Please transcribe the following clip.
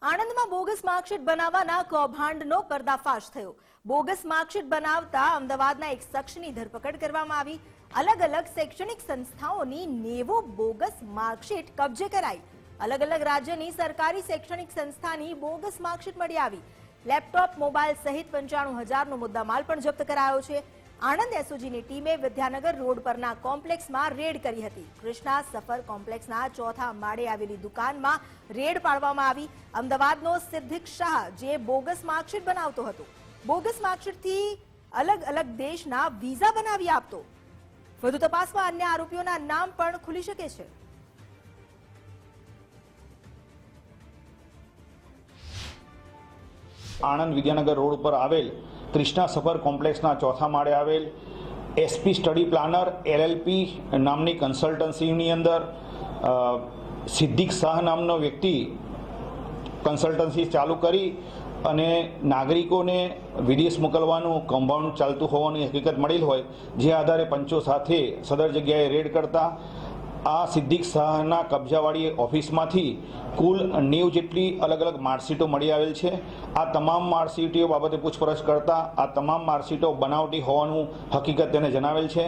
આણંદમાં bogus marksheet બનાવવાના કૌભાંડનો પર્દાફાશ થયો। બોગસ માર્કશીટ બનાવતા અમદાવાદના એક શખ્સની ધરપકડ કરવામાં આવી। અલગ અલગ શૈક્ષણિક સંસ્થાઓની 90 બોગસ માર્કશીટ કબજે કરાઈ। અલગ અલગ રાજ્યની સરકારી શૈક્ષણિક સંસ્થાની બોગસ માર્કશીટ મળી આવી। લેપટોપ, મોબાઈલ સહિત 95,000નો મુદ્દામાલ પણ જપ્ત કરાયો છે। આણંદ એસઓજીની ટીમે વિદ્યાનગર રોડ પરના કોમ્પ્લેક્સમાં રેડ કરી હતી। કૃષ્ણા સફર કોમ્પ્લેક્સના ચોથા માળે આવેલી દુકાનમાં રેડ પાડવામાં આવી। અમદાવાદનો સિદ્ધિક શાહ જે બોગસ માર્કશીટ બનાવતો હતો, બોગસ માર્કશીટથી અલગ અલગ દેશના વિઝા બનાવી આપતો। વધુ તપાસમાં અન્ય આરોપીઓના નામ પણ ખુલી શકે છે। આણંદ વિદ્યાનગર રોડ પર આવેલ કૃષ્ણા સફર કોમ્પ્લેક્સના ચોથા માળે આવેલ એસપી સ્ટડી પ્લાનર એલએલપી નામની કન્સલ્ટન્સીની અંદર સિદ્ધિક શાહ નામનો વ્યક્તિ કન્સલ્ટન્સી ચાલુ કરી અને નાગરિકોને વિદેશ મોકલવાનું કૌભાંડ ચાલતું હોવાની હકીકત મળેલ હોય, જે આધારે પંચો સાથે સદર જગ્યાએ રેડ કરતા આ સિદ્ધિક શાહના કબજાવાળી ઓફિસમાંથી કુલ 90 જેટલી અલગ અલગ માર્કશીટો મળી આવેલ છે। આ તમામ માર્કશીટો બાબતે પૂછપરછ કરતા આ તમામ માર્કશીટો બનાવટી હોવાનું હકીકત તેને જણાવેલ છે।